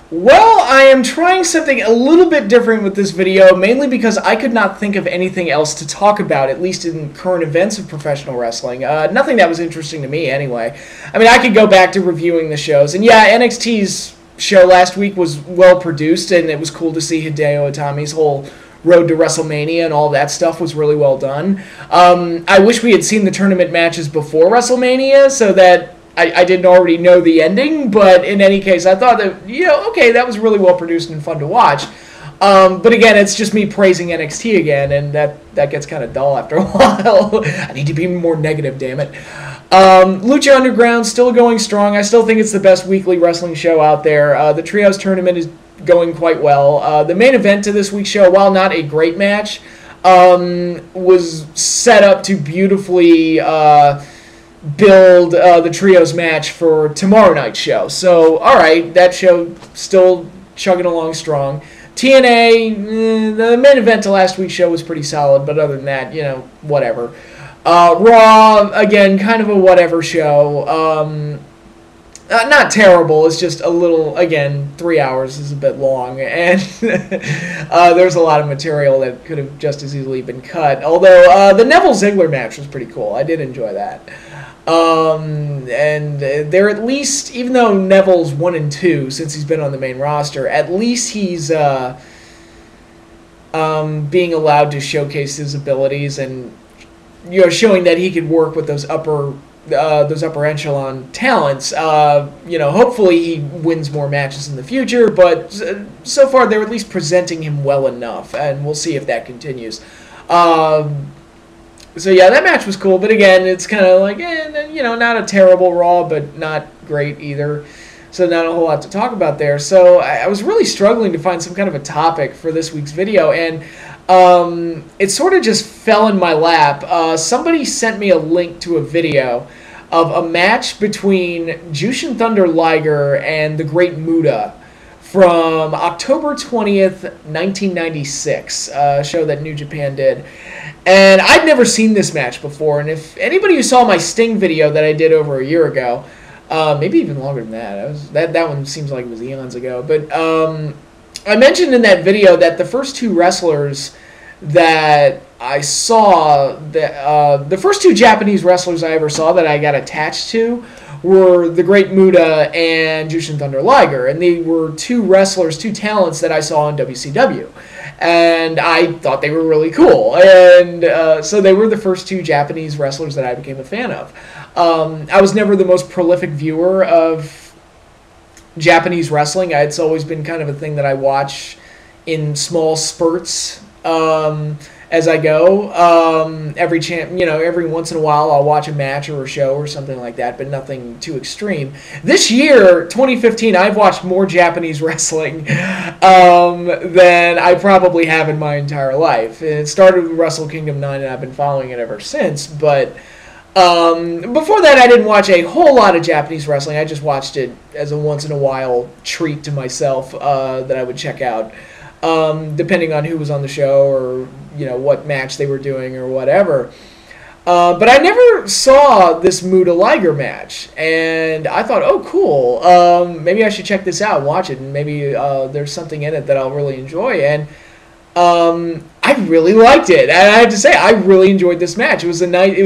Well, I am trying something a little bit different with this video, mainly because I could not think of anything else to talk about, at least in current events of professional wrestling. Nothing that was interesting to me, anyway. I mean, I could go back to reviewing the shows, and yeah, NXT's show last week was well produced, and it was cool to see Hideo Itami's whole road to WrestleMania and all that stuff was really well done. I wish we had seen the tournament matches before WrestleMania so that I didn't already know the ending, but in any case, I thought that, okay, that was really well produced and fun to watch. But again, it's just me praising NXT again, and that gets kind of dull after a while. I need to be more negative, damn it. Lucha Underground still going strong. I still think it's the best weekly wrestling show out there. The Trios tournament is going quite well. The main event to this week's show, while not a great match, was set up to beautifully build the Trios match for tomorrow night's show. So, alright, that show still chugging along strong. TNA, the main event to last week's show was pretty solid, but other than that, whatever. Raw, again, kind of a whatever show. Not terrible, it's just a little, again, 3 hours is a bit long, and there's a lot of material that could have just as easily been cut. Although, the Neville Ziggler match was pretty cool. I did enjoy that. And they're at least, even though Neville's 1-2 since he's been on the main roster, at least he's being allowed to showcase his abilities and showing that he could work with those upper echelon talents. Hopefully he wins more matches in the future, but so far they're at least presenting him well enough, and we'll see if that continues. So yeah, that match was cool, but again, it's kind of like, not a terrible Raw, but not great either. So not a whole lot to talk about there. So I was really struggling to find some kind of a topic for this week's video, and it sort of just fell in my lap. Somebody sent me a link to a video of a match between Jushin Thunder Liger and the Great Muta from October 20th, 1996, a show that New Japan did. And I'd never seen this match before, and if anybody who saw my Sting video that I did over a year ago, maybe even longer than that, that one seems like it was eons ago, but I mentioned in that video that the first two wrestlers that I saw, the first two Japanese wrestlers I ever saw that I got attached to were the Great Muta and Jushin Thunder Liger, and they were two talents that I saw in WCW. And I thought they were really cool. And so they were the first two Japanese wrestlers that I became a fan of. I was never the most prolific viewer of Japanese wrestling. It's always been kind of a thing that I watch in small spurts as I go. Every once in a while I'll watch a match or a show or something like that, but nothing too extreme. This year, 2015, I've watched more Japanese wrestling than I probably have in my entire life. And it started with Wrestle Kingdom 9, and I've been following it ever since. But before that, I didn't watch a whole lot of Japanese wrestling. I just watched it as a once-in-a-while treat to myself that I would check out, depending on who was on the show or what match they were doing or whatever. But I never saw this Muta Liger match, and I thought, oh, cool. Maybe I should check this out and watch it, and maybe there's something in it that I'll really enjoy. And I really liked it. And I have to say, I really enjoyed this match. It was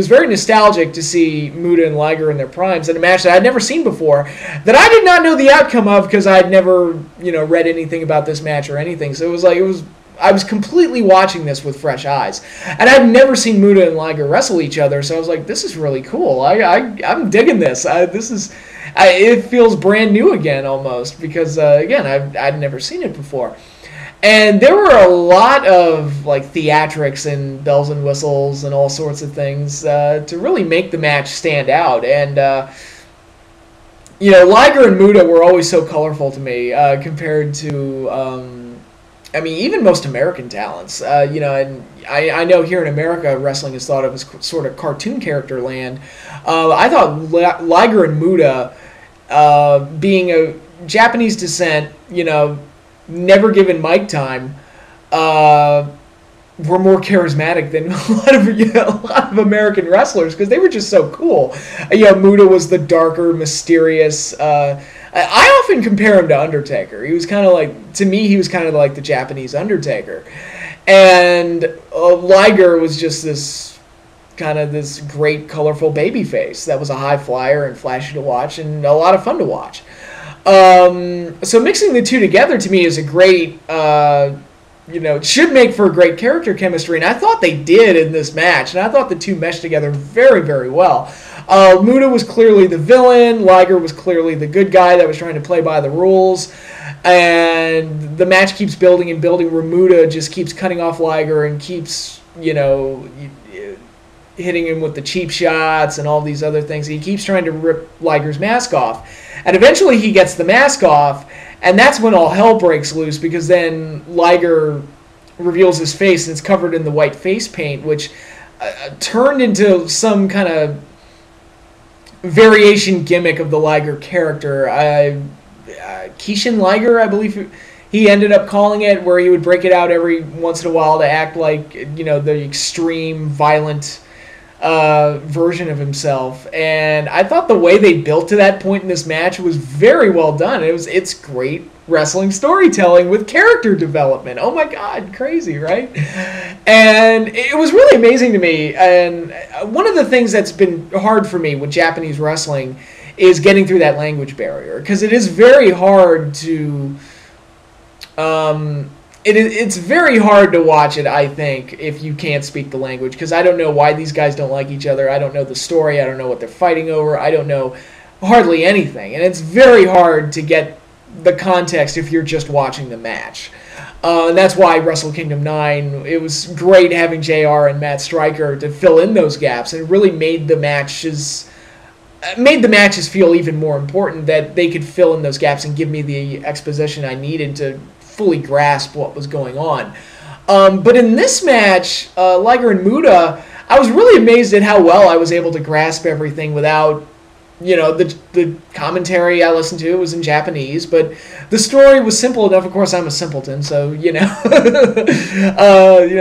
very nostalgic to see Muta and Liger in their primes in a match that I'd never seen before, that I did not know the outcome of because I'd never, read anything about this match or anything. So I was completely watching this with fresh eyes. And I've never seen Muta and Liger wrestle each other, so I was like, this is really cool. I'm digging this. It feels brand new again almost because, again, I'd never seen it before. And there were a lot of theatrics and bells and whistles and all sorts of things to really make the match stand out. And Liger and Muta were always so colorful to me compared to even most American talents. And I know here in America, wrestling is thought of as sort of cartoon character land. I thought Liger and Muta, being a Japanese descent, never given mic time, were more charismatic than a lot of American wrestlers because they were just so cool. Muta was the darker, mysterious, I often compare him to Undertaker. He was kind of like, to me, he was kind of like the Japanese Undertaker. And Liger was just this kind of this great, colorful baby face that was a high flyer and flashy to watch and a lot of fun to watch. So mixing the two together to me is a great, it should make for a great character chemistry, and I thought they did in this match, and I thought the two meshed together very, very well. Muta was clearly the villain, Liger was clearly the good guy that was trying to play by the rules, and the match keeps building and building where Muta just keeps cutting off Liger and keeps, hitting him with the cheap shots and all these other things. He keeps trying to rip Liger's mask off. And eventually he gets the mask off, and that's when all hell breaks loose, because then Liger reveals his face, and it's covered in the white face paint, which turned into some kind of variation gimmick of the Liger character. Jushin Liger, I believe he ended up calling it, where he would break it out every once in a while to act like, the extreme, violent version of himself. And I thought the way they built to that point in this match was very well done. It's great wrestling storytelling with character development. Oh my God, crazy, right? And it was really amazing to me. And one of the things that's been hard for me with Japanese wrestling is getting through that language barrier, because it is very hard to It's very hard to watch it, I think, if you can't speak the language, because I don't know why these guys don't like each other. I don't know the story. I don't know what they're fighting over. I don't know hardly anything. And it's very hard to get the context if you're just watching the match. And that's why Wrestle Kingdom 9, it was great having JR and Matt Striker to fill in those gaps, and it really made the matches feel even more important, that they could fill in those gaps and give me the exposition I needed to fully grasp what was going on. But in this match, Liger and Muta, I was really amazed at how well I was able to grasp everything without, the commentary I listened to was in Japanese, but the story was simple enough. Of course, I'm a simpleton, so,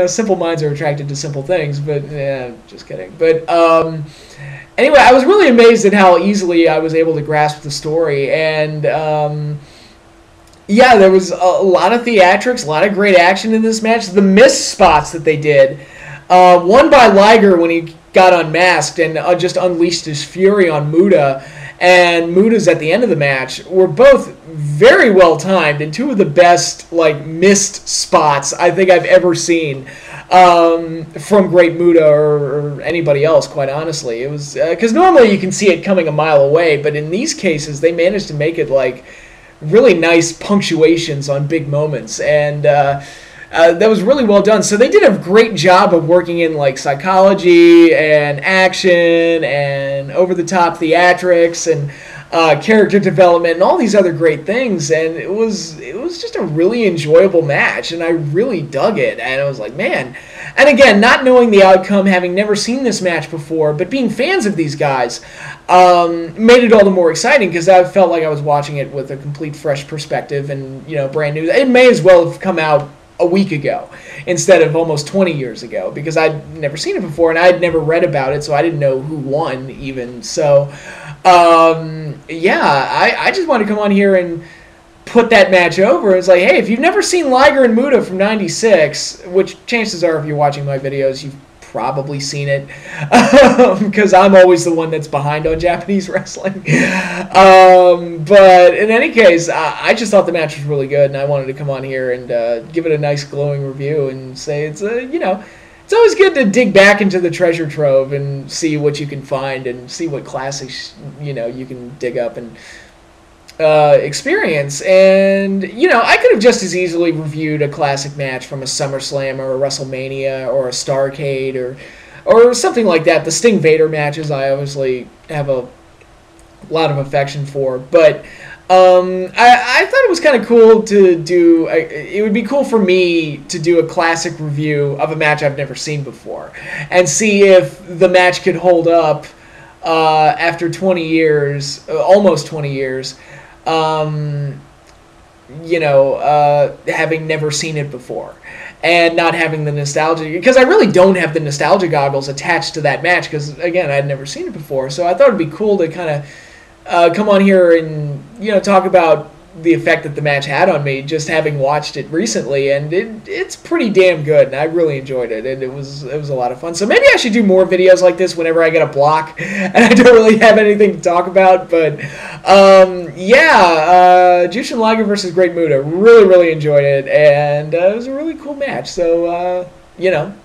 simple minds are attracted to simple things, but, yeah, just kidding. But, anyway, I was really amazed at how easily I was able to grasp the story, and, yeah, there was a lot of theatrics, a lot of great action in this match. The missed spots that they did, one by Liger when he got unmasked and just unleashed his fury on Muta, and Muta's at the end of the match, were both very well timed and two of the best missed spots I think I've ever seen from Great Muta or anybody else, quite honestly. It was because normally you can see it coming a mile away, but in these cases they managed to make it really nice punctuations on big moments, and that was really well done. So they did a great job of working in psychology and action and over-the-top theatrics and character development and all these other great things, and it was just a really enjoyable match, and I really dug it. And I was like, man. And again, not knowing the outcome, having never seen this match before, but being fans of these guys, made it all the more exciting, because I felt like I was watching it with a complete fresh perspective and brand new. It may as well have come out a week ago instead of almost 20 years ago, because I'd never seen it before and I'd never read about it, so I didn't know who won even. So yeah, I just wanted to come on here and put that match over. It's like, hey, if you've never seen Liger and Muta from '96, which chances are if you're watching my videos you've probably seen it, because I'm always the one that's behind on Japanese wrestling. But in any case, I just thought the match was really good, and I wanted to come on here and give it a nice glowing review and say it's it's always good to dig back into the treasure trove and see what you can find and see what classics you can dig up and experience. And I could have just as easily reviewed a classic match from a SummerSlam or a WrestleMania or a Starrcade or something like that. The Sting Vader matches I obviously have a lot of affection for, but I thought it was kind of cool to do. It would be cool for me to do a classic review of a match I've never seen before and see if the match could hold up after 20 years, almost 20 years. Having never seen it before and not having the nostalgia, because I really don't have the nostalgia goggles attached to that match, because again, I'd never seen it before. So I thought it'd be cool to kind of come on here and talk about the effect that the match had on me, just having watched it recently, and it's pretty damn good, and I really enjoyed it, and it was a lot of fun. So maybe I should do more videos like this whenever I get a block and I don't really have anything to talk about. But Jushin Liger versus Great Muta, really enjoyed it, and it was a really cool match. So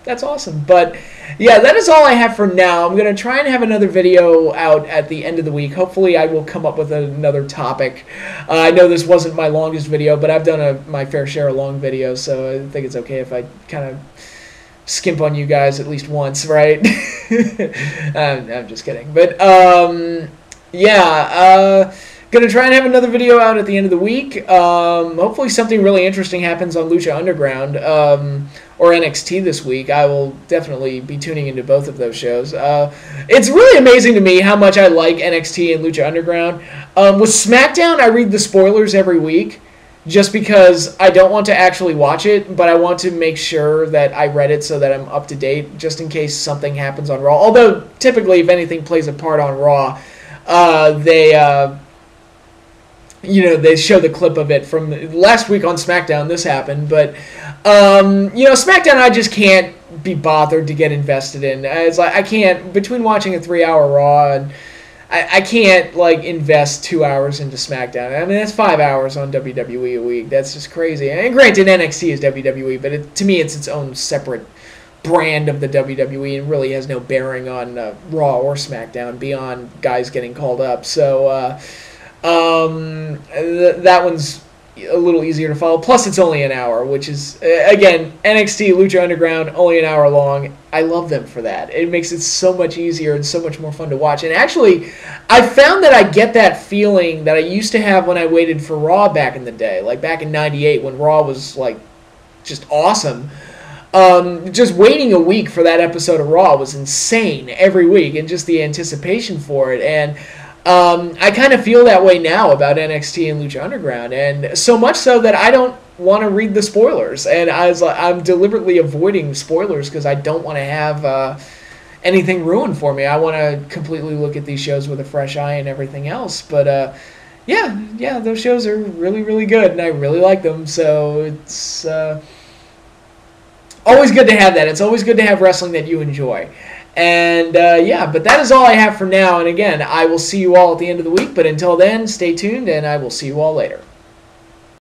that's awesome. But yeah, that is all I have for now. I'm going to try and have another video out at the end of the week. Hopefully I will come up with another topic. I know this wasn't my longest video, but I've done my fair share of long videos, so I think it's okay if I kind of skimp on you guys at least once, right? I'm just kidding. But gonna try and have another video out at the end of the week. Hopefully something really interesting happens on Lucha Underground or NXT this week. I will definitely be tuning into both of those shows. It's really amazing to me how much I like NXT and Lucha Underground. With SmackDown, I read the spoilers every week just because I don't want to actually watch it, but I want to make sure that I read it so that I'm up to date, just in case something happens on Raw. Although, typically, if anything plays a part on Raw, they show the clip of it from last week on SmackDown. This happened, but SmackDown, I just can't be bothered to get invested in. It's like I can't, between watching a 3-hour Raw and I can't invest 2 hours into SmackDown. I mean, that's 5 hours on WWE a week. That's just crazy. And granted, NXT is WWE, but to me, it's its own separate brand of the WWE and really has no bearing on Raw or SmackDown beyond guys getting called up. So that one's a little easier to follow. Plus, it's only an hour, which is, again, NXT, Lucha Underground, only an hour long. I love them for that. It makes it so much easier and so much more fun to watch. And actually, I found that I get that feeling that I used to have when I waited for Raw back in the day. Like back in '98 when Raw was, just awesome. Just waiting a week for that episode of Raw was insane every week, and just the anticipation for it. And I kind of feel that way now about NXT and Lucha Underground, and so much so that I don't want to read the spoilers, and I'm deliberately avoiding spoilers because I don't want to have anything ruined for me. I want to completely look at these shows with a fresh eye and everything else. But yeah, those shows are really good, and I really like them. So it's always good to have that. It's always good to have wrestling that you enjoy. And but that is all I have for now. And again, I will see you all at the end of the week. But until then, stay tuned, and I will see you all later.